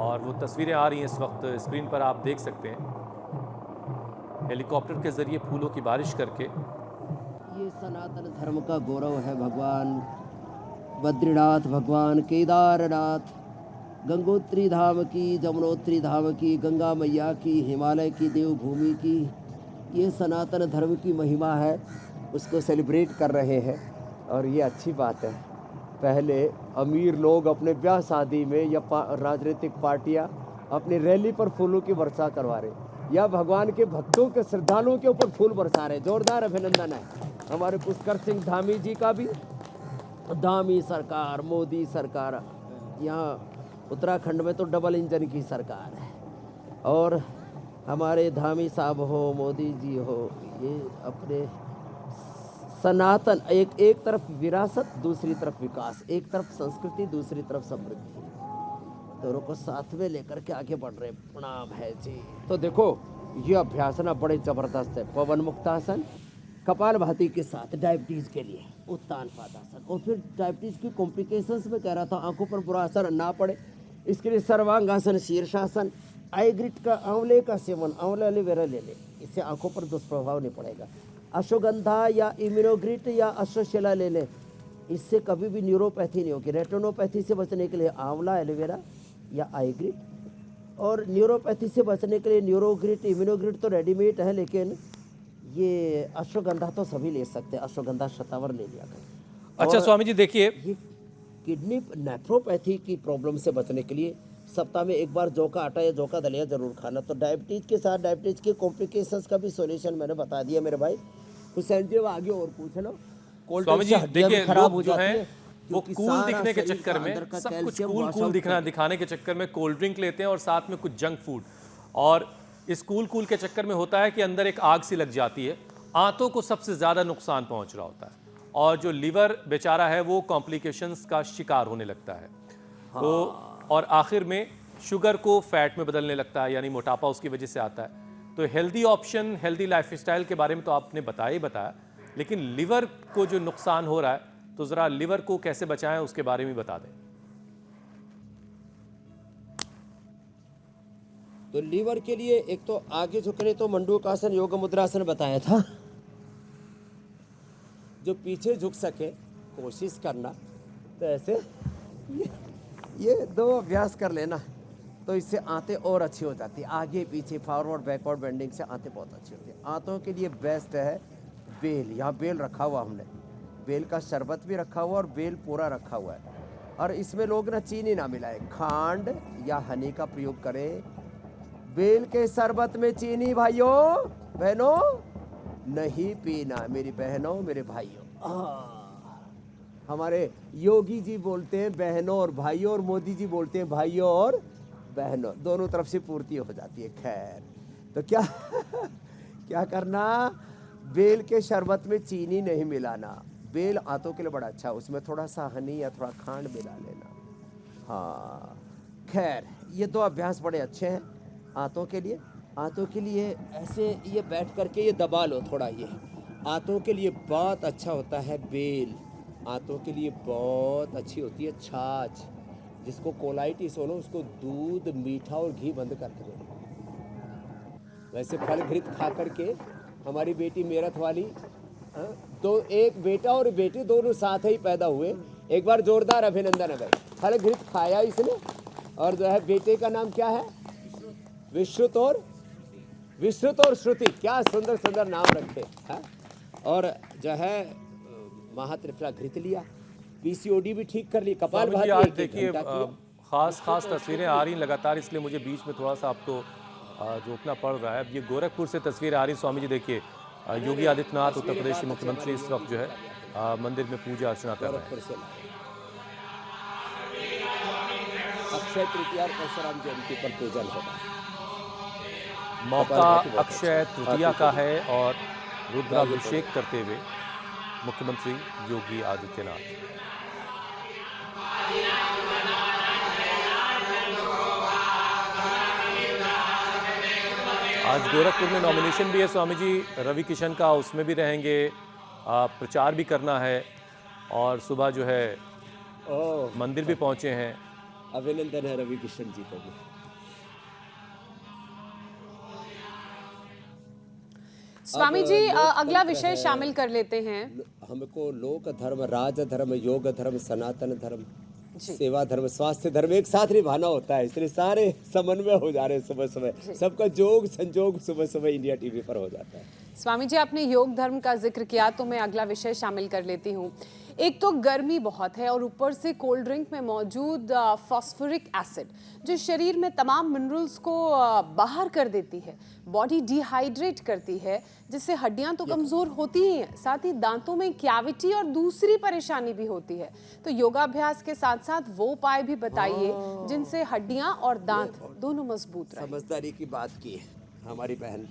[SPEAKER 1] और वो तस्वीरें आ रही हैं इस वक्त स्क्रीन पर, आप देख सकते हैं हेलीकॉप्टर के जरिए फूलों की बारिश करके।
[SPEAKER 4] ये सनातन धर्म का गौरव है। भगवान बद्रीनाथ, भगवान केदारनाथ, गंगोत्री धाम की, जमुनोत्री धाम की, गंगा मैया की, हिमालय की देवभूमि की, ये सनातन धर्म की महिमा है, उसको सेलिब्रेट कर रहे हैं और ये अच्छी बात है। पहले अमीर लोग अपने ब्याह शादी में या राजनीतिक पार्टियां अपनी रैली पर फूलों की वर्षा करवा रहे, या भगवान के भक्तों के श्रद्धालुओं के ऊपर फूल बरसा रहे। जोरदार अभिनंदन है हमारे पुष्कर सिंह धामी जी का भी। धामी सरकार, मोदी सरकार, यहाँ उत्तराखंड में तो डबल इंजन की सरकार है। और हमारे धामी साहब हो, मोदी जी हो, ये अपने सनातन, एक तरफ विरासत, दूसरी तरफ विकास, एक तरफ संस्कृति, दूसरी तरफ समृद्धि, दोनों को साथ में लेकर के आगे बढ़ रहे। प्रणाम है जी। तो देखो ये अभ्यास ना बड़े जबरदस्त है। पवन मुक्तासन कपालभाति के साथ डायबिटीज के लिए, उत्तान पादासन, और फिर डायबिटीज की कॉम्प्लिकेशंस में कह रहा था आंखों पर बुरा असर ना पड़े, इसके लिए सर्वांगासन, शीर्षासन, आईग्रिट का आंवले का सेवन, आंवला एलोवेरा ले ले, इससे आंखों पर दुष्प्रभाव नहीं पड़ेगा। अश्वगंधा या इम्यूनोग्रिट या अश्वशिला ले ले, इससे कभी भी न्यूरोपैथी नहीं होगी। रेटिनोपैथी से बचने के लिए आंवला, एलोवेरा या आईग्रिट, और न्यूरोपैथी से बचने के लिए न्यूरोग्रिट, इम्यूनोग्रिट तो रेडीमेड है, लेकिन ये अश्वगंधा तो सभी ले सकते हैं। अश्वगंधा शतावर ले लिया करें।
[SPEAKER 1] अच्छा स्वामी जी देखिए,
[SPEAKER 4] ये किडनी नेफ्रोपैथी की प्रॉब्लम से बचने के लिए सप्ताह में एक बार जौ का आटा या जौ का दलिया जरूर खाना। तो डायबिटीज के साथ डायबिटीज के कॉम्प्लिकेशंस का भी सॉल्यूशन मैंने बता दिया मेरे भाई हुसैन जी। आगे और पूछ लो।
[SPEAKER 1] स्वामी जी देखिए,
[SPEAKER 4] खराब हो
[SPEAKER 1] लोग जो
[SPEAKER 4] जाती
[SPEAKER 1] हैं
[SPEAKER 4] है
[SPEAKER 1] वो
[SPEAKER 4] क्योंकि
[SPEAKER 1] कूल
[SPEAKER 4] सारा
[SPEAKER 1] दिखने के
[SPEAKER 4] शरीर
[SPEAKER 1] चक्कर
[SPEAKER 4] का
[SPEAKER 1] में,
[SPEAKER 4] अंदर का
[SPEAKER 1] सब कुछ
[SPEAKER 4] calcium
[SPEAKER 1] cool
[SPEAKER 4] wash
[SPEAKER 1] cool
[SPEAKER 4] out
[SPEAKER 1] दिखना दिखाने के चक्कर में कोल्ड ड्रिंक लेते हैं और साथ में कुछ जंक फूड, और इस कूल कूल के चक्कर में होता है कि अंदर एक आग सी लग जाती है, आंतों को सबसे ज़्यादा नुकसान पहुंच रहा होता है और जो लीवर बेचारा है वो कॉम्प्लिकेशंस का शिकार होने लगता है। तो और आखिर में शुगर को फैट में बदलने लगता है, यानी मोटापा उसकी वजह से आता है। तो हेल्दी ऑप्शन, हेल्दी लाइफस्टाइल के बारे में तो आपने बताया ही बताया, लेकिन लिवर को जो नुकसान हो रहा है तो ज़रा लिवर को कैसे बचाएं उसके बारे में बता दें।
[SPEAKER 4] तो लीवर के लिए एक तो आगे झुकने तो मंडूकासन, योग मुद्रासन बताया था। जो पीछे झुक सके कोशिश करना, तो ऐसे ये दो अभ्यास कर लेना, तो इससे आंतें और अच्छी हो जाती है। आगे पीछे, फॉरवर्ड बैकवर्ड बेंडिंग से आंतें बहुत अच्छी होती है। आंतों के लिए बेस्ट है बेल। यहाँ बेल रखा हुआ हमने, बेल का शरबत भी रखा हुआ और बेल पूरा रखा हुआ है। और इसमें लोग ना चीनी ना मिलाए, खांड या हनी का प्रयोग करें। बेल के शरबत में चीनी भाइयों बहनों नहीं पीना, मेरी बहनों मेरे भाइयों। हमारे योगी जी बोलते हैं बहनों और भाइयों, और मोदी जी बोलते हैं भाइयों और बहनों, दोनों तरफ से पूर्ति हो जाती है। खैर, तो क्या क्या करना, बेल के शरबत में चीनी नहीं मिलाना। बेल आंतों के लिए बड़ा अच्छा, उसमें थोड़ा सा हनी या थोड़ा खांड मिला लेना। हाँ खैर, ये दो अभ्यास बड़े अच्छे हैं आंतों के लिए। आंतों के लिए ऐसे ये बैठ करके ये दबा लो थोड़ा, ये आंतों के लिए बहुत अच्छा होता है बेल। आंतों के लिए बहुत अच्छी होती है छाछ, जिसको कोलाइटिस हो ना उसको दूध, मीठा और घी बंद कर दो। वैसे फल घृत खा करके हमारी बेटी मेरठ वाली तो एक बेटा और बेटी दोनों साथ ही पैदा हुए। एक बार जोरदार अभिनंदन है भाई। फल घृत खाया इसने, और जो है बेटे का नाम क्या है? विश्रुत और श्रुति। क्या सुंदर सुंदर नाम रखे हैं। और जो है महात्रिफला घृत लिया, पीसीओडी भी ठीक कर ली, कपाल
[SPEAKER 1] स्वामी जी,
[SPEAKER 4] भाती
[SPEAKER 1] आज देखिए खास तस्वीरें आ रही लगातार, इसलिए मुझे बीच में थोड़ा सा आपको रोकना पड़ रहा है। अब ये गोरखपुर से तस्वीरें आ रही। स्वामी जी देखिए, योगी आदित्यनाथ उत्तर प्रदेश के मुख्यमंत्री इस वक्त जो है मंदिर में पूजा अर्चना कर रहे हैं।
[SPEAKER 4] अक्षय तृतीया और परशुराम जयंती पर पूजन होगा।
[SPEAKER 1] मौका अक्षय तृतीया का है और रुद्राभिषेक करते हुए मुख्यमंत्री योगी आदित्यनाथ। आज गोरखपुर में नॉमिनेशन भी है स्वामी जी, रवि किशन का, उसमें भी रहेंगे, प्रचार भी करना है और सुबह जो है मंदिर भी पहुंचे हैं।
[SPEAKER 4] अभिनंदन है रवि किशन जी को भी।
[SPEAKER 2] स्वामी जी अगला विषय शामिल कर लेते हैं।
[SPEAKER 4] हमको लोक धर्म, राज धर्म, योग धर्म, सनातन धर्म, सेवा धर्म, स्वास्थ्य धर्म एक साथ निभाना होता है, इसलिए सारे समन्वय हो जा रहे हैं सुबह सुबह। सबका जोग संजोग सुबह सुबह इंडिया टीवी पर हो जाता है।
[SPEAKER 2] स्वामी जी, आपने योग धर्म का जिक्र किया तो मैं अगला विषय शामिल कर लेती हूँ। एक तो गर्मी बहुत है और ऊपर से कोल्ड ड्रिंक में मौजूद फॉस्फोरिक एसिड जो शरीर में तमाम मिनरल्स को बाहर कर देती है, बॉडी डिहाइड्रेट करती है, जिससे हड्डियां तो कमजोर होती ही हैं, साथ ही दांतों में कैविटी और दूसरी परेशानी भी होती है। तो योगाभ्यास के साथ साथ वो उपाय भी बताइए जिनसे हड्डियां और दांत दोनों मजबूत रहे।
[SPEAKER 4] समझदारी की बात की है हमारी बहन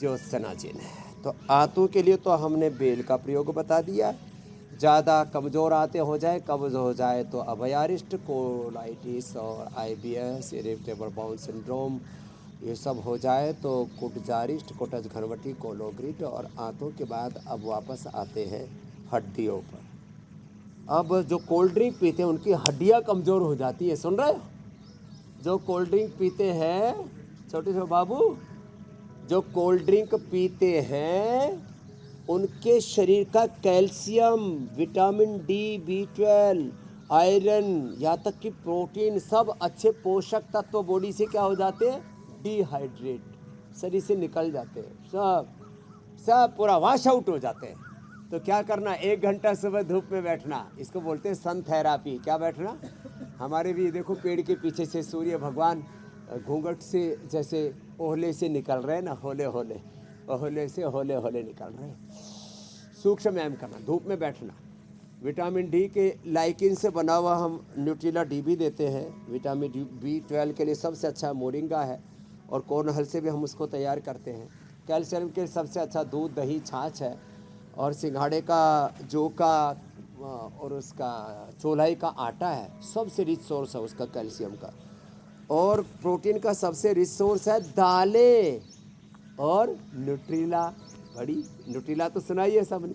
[SPEAKER 4] ज्योत्सना जी ने। तो आंतों के लिए तो हमने बेल का प्रयोग बता दिया। ज़्यादा कमज़ोर आते हो जाए, कब्ज हो जाए तो अभयारिष्ट, कोलाइटिस और आईबीएस, इरिटेबल बाउल सिंड्रोम ये सब हो जाए तो कुटजारिष्ट, कोटज घनवटी, कोलोग्रिट। और आंतों के बाद अब वापस आते हैं हड्डियों पर। अब जो कोल्ड ड्रिंक पीते हैं उनकी हड्डियां कमज़ोर हो जाती है। सुन रहे हो? जो कोल्ड ड्रिंक पीते हैं, छोटे छोटे बाबू, जो कोल्ड ड्रिंक पीते हैं उनके शरीर का calcium, vitamin D, B12, iron, यहाँ तक कि प्रोटीन, सब अच्छे पोषक तत्व बॉडी से क्या हो जाते हैं? डिहाइड्रेट, शरीर से निकल जाते हैं, सब पूरा वॉश आउट हो जाते हैं। तो क्या करना? 1 घंटा सुबह धूप में बैठना, इसको बोलते हैं सन थेरापी। क्या बैठना? हमारे भी देखो पेड़ के पीछे से सूर्य भगवान घूंघट से जैसे ओहले से निकल रहे हैं ना, होले होले, ओहले से होले होले निकल रहे हैं। सूक्ष्म व्यायाम करना, धूप में बैठना। विटामिन डी के लाइकिन से बना हुआ हम न्यूट्रिला डी भी देते हैं। विटामिन B12 के लिए सबसे अच्छा मोरिंगा है और कॉर्नहल से भी हम उसको तैयार करते हैं। कैल्शियम के सबसे अच्छा दूध, दही, छाछ है। और सिंघाड़े का, जौ का और उसका चौलाई का आटा है, सबसे रिच सोर्स है उसका कैल्शियम का। और प्रोटीन का सबसे रिच सोर्स है दालें और न्यूट्रिला। बड़ी न्यूट्रिला तो सुनाई है सबने,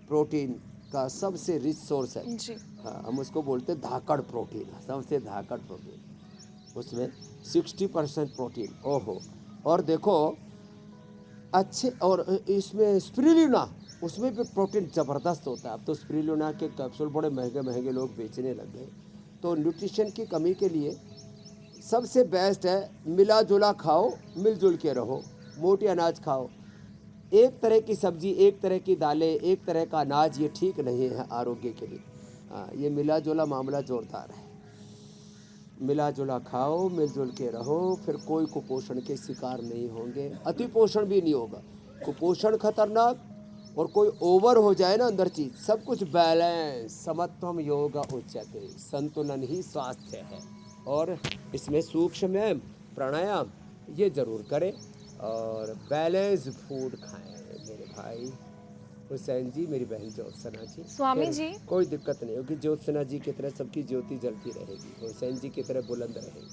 [SPEAKER 4] प्रोटीन का सबसे रिच सोर्स है
[SPEAKER 3] जी।
[SPEAKER 4] हाँ, हम उसको बोलते हैं धाकड़ प्रोटीन, सबसे धाकड़ प्रोटीन। उसमें 60% प्रोटीन। ओहो, और देखो अच्छे, और इसमें स्पिरुलिना, उसमें भी प्रोटीन ज़बरदस्त होता है। अब तो स्पिरुलिना के कैप्सूल बड़े महंगे महंगे लोग बेचने लग गए। तो न्यूट्रिशन की कमी के लिए सबसे बेस्ट है मिला जुला खाओ, मिलजुल के रहो, मोटे अनाज खाओ। एक तरह की सब्जी, एक तरह की दालें, एक तरह का अनाज, ये ठीक नहीं है आरोग्य के लिए। हाँ, ये मिला जुला मामला जोरदार है। मिला जुला खाओ, मिलजुल के रहो, फिर कोई कुपोषण के शिकार नहीं होंगे, अति पोषण भी नहीं होगा। कुपोषण खतरनाक, और कोई ओवर हो जाए ना अंदर चीज, सब कुछ बैलेंस। समत्वम योग उच्यते, संतुलन ही स्वास्थ्य है। और इसमें सूक्ष्म व्यायाम, प्राणायाम ये जरूर करें और बैलेंस फूड खाएं। मेरे भाई हुसैन जी, मेरी बहन ज्योत्सना जी,
[SPEAKER 3] स्वामी
[SPEAKER 4] फिर
[SPEAKER 3] जी।
[SPEAKER 4] कोई दिक्कत नहीं होगी। ज्योत्सना जी की तरह सबकी ज्योति जलती रहेगी, हुसैन जी की तरह बुलंद रहेगी।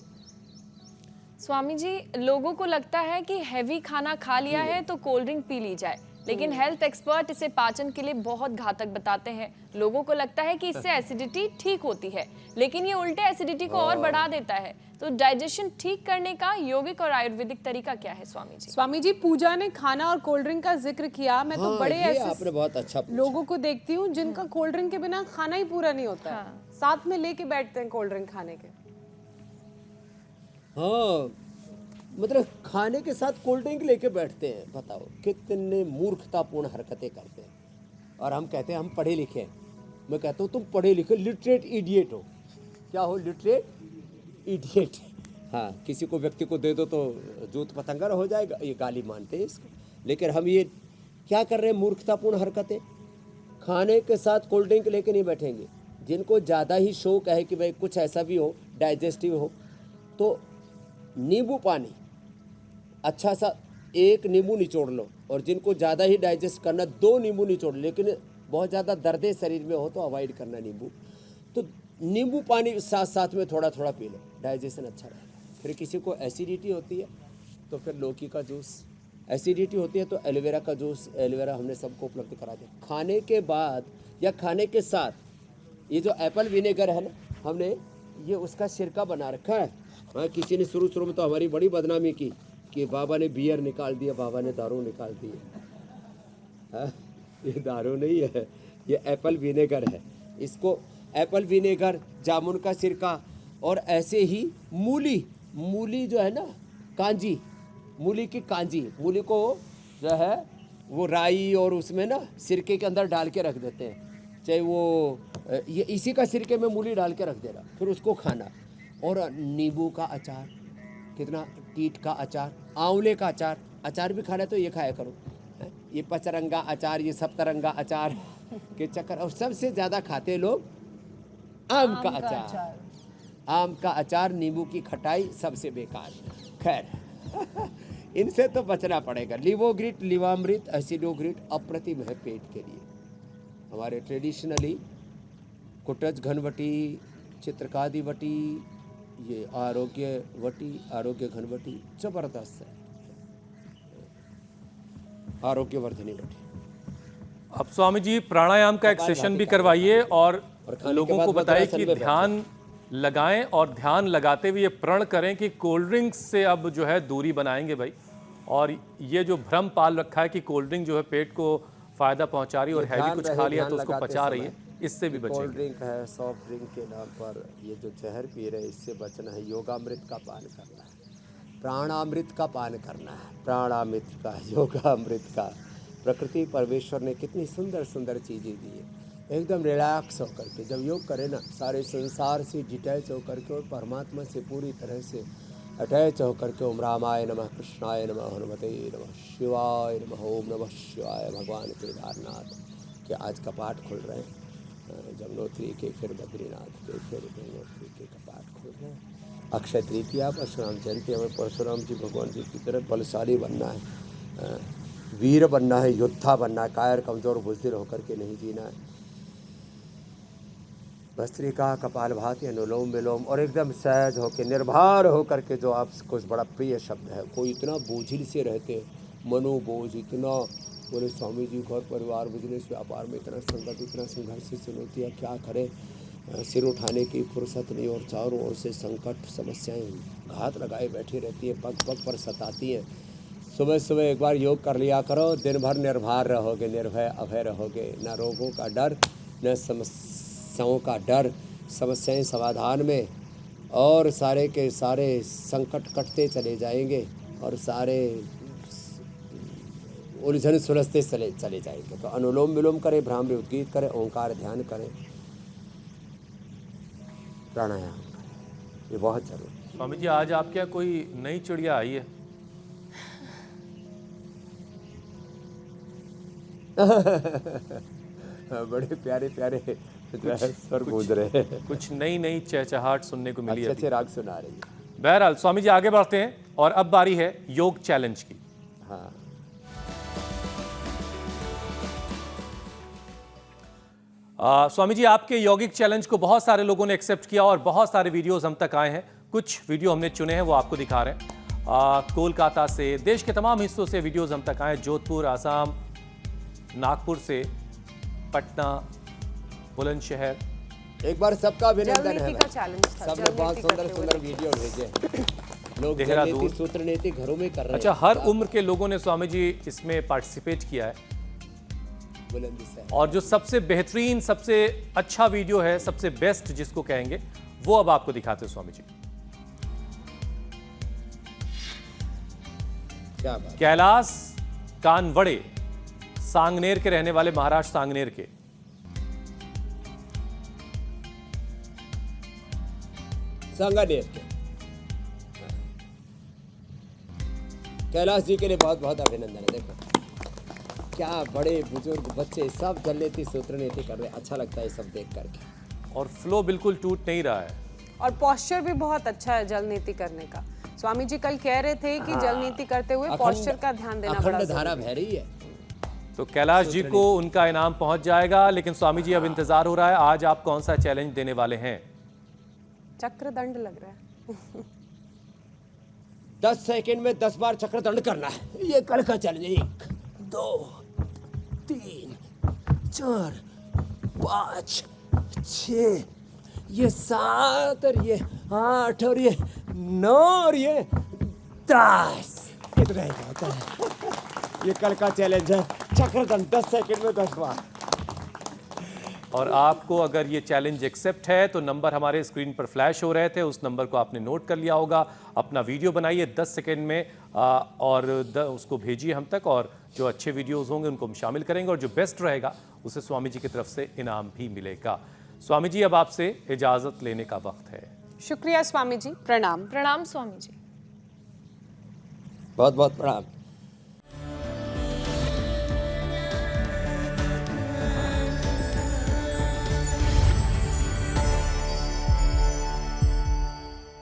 [SPEAKER 3] स्वामी जी, लोगों को लगता है कि हैवी खाना खा लिया है तो कोल्ड ड्रिंक पी ली जाए, लेकिन हेल्थ एक्सपर्ट इसे पाचन के लिए बहुत घातक बताते हैं। लोगों को लगता है कि इससे एसिडिटी ठीक होती है, लेकिन ये उल्टे एसिडिटी को और बढ़ा देता है। तो डाइजेशन ठीक करने का यौगिक और आयुर्वेदिक तरीका क्या है स्वामी जी?
[SPEAKER 2] स्वामी जी, पूजा ने खाना और कोल्ड ड्रिंक का जिक्र किया। मैं तो बड़े
[SPEAKER 4] ये
[SPEAKER 2] ऐसे
[SPEAKER 4] आपने बहुत अच्छा पूछा।
[SPEAKER 2] लोगों को देखती हूँ जिनका कोल्ड ड्रिंक के बिना खाना ही पूरा नहीं होता है। साथ में लेके बैठते हैं कोल्ड ड्रिंक खाने के।
[SPEAKER 4] हाँ, मतलब खाने के साथ कोल्ड ड्रिंक लेके बैठते हैं। बताओ कितने मूर्खतापूर्ण हरकतें करते हैं। और हम कहते हैं हम पढ़े लिखे हैं। मैं कहता हूँ तुम पढ़े लिखे लिटरेट इडियट हो। क्या हो? Literate idiot. हाँ, किसी को व्यक्ति को दे दो तो जूत पतंगर हो जाएगा, ये गाली मानते हैं इसको। लेकिन हम ये क्या कर रहे हैं? मूर्खतापूर्ण हरकतें। खाने के साथ कोल्ड ड्रिंक लेके नहीं बैठेंगे। जिनको ज़्यादा ही शौक है कि भाई कुछ ऐसा भी हो डाइजेस्टिव हो, तो नींबू पानी अच्छा सा 1 नींबू निचोड़ लो। और जिनको ज़्यादा ही डाइजेस्ट करना 2 नींबू निचोड़ लो। लेकिन बहुत ज़्यादा दर्द शरीर में हो तो अवॉइड करना नींबू। तो नींबू पानी साथ साथ में थोड़ा थोड़ा पी लो, डाइजेशन अच्छा रहेगा। फिर किसी को एसिडिटी होती है तो फिर लौकी का जूस, एसिडिटी होती है तो एलोवेरा का जूस। एलोवेरा हमने सबको उपलब्ध करा दिया। खाने के बाद या खाने के साथ ये जो एप्पल विनेगर है ना, हमने ये उसका सिरका बना रखा है। हाँ, किसी ने शुरू में तो हमारी बड़ी बदनामी की कि बाबा ने बियर निकाल दिया, बाबा ने दारू निकाल दिया। हाँ, ये दारू नहीं है, ये एप्पल विनेगर है। इसको एप्पल विनेगर, जामुन का सिरका और ऐसे ही मूली जो है ना, कांजी, मूली की कांजी, मूली को जो है वो राई और उसमें ना सिरके के अंदर डाल के रख देते हैं। चाहे वो ये इसी का सिरके में मूली डाल के रख देना, फिर उसको खाना। और नींबू का अचार, कितना टीट का अचार, आंवले का अचार। अचार भी खाना तो ये खाया करो। ये पचरंगा अचार, ये सप्तरंगा अचार के चक्कर। और सबसे ज़्यादा खाते लोग आम का अचार। आम का अचार, नींबू की खटाई सबसे बेकार। खैर इनसे तो बचना पड़ेगा। लिवोग्रिट, लिवामृत, एसिडोग्रिट अप्रतिम है पेट के लिए। हमारे ट्रेडिशनली कुटज घनवटी, चित्रकादि वटी, ये आरोग्य वटी, आरोग्य घनवटी जबरदस्त है, आरोग्यवर्धनी वटी।
[SPEAKER 1] अब स्वामी जी प्राणायाम का एक सेशन भी करवाइए और लोगों को बताइए कि ध्यान लगाएं और ध्यान लगाते हुए ये प्रण करें कि कोल्ड ड्रिंक से अब जो है दूरी बनाएंगे भाई। और ये जो भ्रम पाल रखा है कि कोल्ड ड्रिंक जो है पेट को फायदा पहुंचा रही है और हैवी कुछ खा लिया तो उसको पचा रही है, इससे भी
[SPEAKER 4] कोल्ड
[SPEAKER 1] बचेंगे।
[SPEAKER 4] ड्रिंक है, सॉफ्ट ड्रिंक के नाम पर ये जो जहर पी रहे, इससे बचना है। योगामृत का पान करना है, प्राणामृत का पान करना है, प्राणामृत का, योगामृत का। प्रकृति परमेश्वर ने कितनी सुंदर सुंदर चीज़ें दी है। एकदम रिलैक्स होकर के जब योग करें ना, सारे संसार से डिटैच होकर के और परमात्मा से पूरी तरह से अटैच होकर के ओम रामाय नमः, कृष्णाय नमः, हनुमते नमः, शिवाय नमः, ओम नमः शिवाय। भगवान केदारनाथ के आज कपाट खुल रहे हैं, जमुनोत्री के, फिर बद्रीनाथ के, फिर गंगोत्री के कपाट खुल रहे हैं। अक्षय तृतीया, परशुराम जयंती। हमें परशुराम जी भगवान जी की तरह बलशाली बनना है, वीर बनना है, योद्धा बनना है, कायर कमज़ोर बुज़दिल होकर के नहीं जीना है। भस्त्रिका, कपालभाति, अनुलोम विलोम और एकदम सहज होकर, निर्भर होकर के, जो आपको बड़ा प्रिय शब्द है। कोई इतना बोझिल से रहते, मनोबोझ इतना, बोले स्वामी जी घर परिवार बिजनेस व्यापार में इतना संकट, इतना संघर्ष से चुनौतियाँ, क्या करें, सिर उठाने की फुर्सत नहीं और चारों ओर से संकट समस्याएं घात लगाए बैठी रहती है, पग पग पर सताती हैं। सुबह सुबह एक बार योग कर लिया करो, दिन भर निर्भर रहोगे, निर्भय अभय रहोगे। न रोगों का डर, न समस्याओं का डर, समस्याएं समाधान में, और सारे के सारे संकट कटते चले जाएंगे और सारे उलझन सुलझते चले जाएंगे। तो अनुलोम विलोम करें, भ्रामरी उद्गीत करें, ओंकार ध्यान करें, प्राणायाम करें, ये बहुत जरूरी।
[SPEAKER 1] स्वामी जी आज आपके यहाँ कोई नई चिड़िया आई है?
[SPEAKER 4] बड़े प्यारे प्यारे स्वर गूंज रहे हैं,
[SPEAKER 1] कुछ नई नई चहचहाट सुनने को मिली है
[SPEAKER 4] अच्छे राग सुना रही है।
[SPEAKER 1] बहरहाल स्वामी जी आगे बढ़ते हैं और अब बारी है योग चैलेंज की।
[SPEAKER 4] हाँ,
[SPEAKER 1] स्वामी जी आपके यौगिक चैलेंज को बहुत सारे लोगों ने एक्सेप्ट किया और बहुत सारे वीडियोस हम तक आए हैं। कुछ वीडियो हमने चुने हैं वो आपको दिखा रहे हैं। कोलकाता से, देश के तमाम हिस्सों से वीडियोस हम तक आए, जोधपुर, आसाम, नागपुर से पटना, बुलंदशहर,
[SPEAKER 4] एक बार सबका अभिनंदन है
[SPEAKER 2] जल नीति का चैलेंज था,
[SPEAKER 4] सबने
[SPEAKER 2] जल
[SPEAKER 4] बहुत
[SPEAKER 2] नीति
[SPEAKER 4] सुंदर
[SPEAKER 2] करते हुए
[SPEAKER 4] सुंदर वीडियो भेजे लोग जल
[SPEAKER 1] देहरादून।
[SPEAKER 4] नीति सूत्र नीति घरों में कर रहे
[SPEAKER 1] अच्छा,
[SPEAKER 4] हैं
[SPEAKER 1] हर उम्र के लोगों ने स्वामी जी इसमें पार्टिसिपेट किया है।
[SPEAKER 4] बुलंदी से
[SPEAKER 1] और जो सबसे बेहतरीन, सबसे अच्छा वीडियो है, सबसे बेस्ट जिसको कहेंगे, वो अब आपको दिखाते हैं स्वामी जी।
[SPEAKER 4] क्या बात
[SPEAKER 1] कैलाश कानवड़े, सांगनेर के रहने वाले, महाराष्ट्र सांगनेर के।
[SPEAKER 4] सांगानेर के कैलाश जी के लिए बहुत बहुत अभिनंदन है। देखो क्या बड़े बुजुर्ग बच्चे सब जल नीति सूत्र नीति कर रहे हैं, अच्छा लगता है सब देख करके।
[SPEAKER 1] और फ्लो बिल्कुल टूट नहीं रहा है।
[SPEAKER 2] और पोस्चर भी बहुत अच्छा है जल नीति करने का। स्वामी जी कल कह रहे थे कि जल नीति करते हुए पोस्चर का ध्यान देना बड़ा
[SPEAKER 4] अखंड धारा
[SPEAKER 2] जरूरी
[SPEAKER 4] बह रही है।
[SPEAKER 1] तो कैलाश जी को उनका इनाम पहुंच जाएगा, लेकिन स्वामी जी अब इंतजार हो रहा है, आज आप कौन सा चैलेंज देने वाले हैं?
[SPEAKER 2] चक्रदंड लग रहा है।
[SPEAKER 4] 10 सेकंड में 10 बार चक्रदंड करना है, ये कल का चैलेंज। 1 2 3 4 5 6 ये 7 और ये 8 और ये 9 और ये 10 कितना ही होता है। ये कल का चैलेंज है, चक्रदंड 10 सेकंड में 10 बार।
[SPEAKER 1] और आपको अगर ये चैलेंज एक्सेप्ट है तो नंबर हमारे स्क्रीन पर फ्लैश हो रहे थे, उस नंबर को आपने नोट कर लिया होगा। अपना वीडियो बनाइए 10 सेकंड में और उसको भेजिए हम तक, और जो अच्छे वीडियोस होंगे उनको हम शामिल करेंगे, और जो बेस्ट रहेगा उसे स्वामी जी की तरफ से इनाम भी मिलेगा। स्वामी जी, अब आपसे इजाज़त लेने का वक्त है।
[SPEAKER 2] शुक्रिया स्वामी जी, प्रणाम।
[SPEAKER 3] प्रणाम स्वामी जी।
[SPEAKER 4] बहुत बहुत प्रणाम।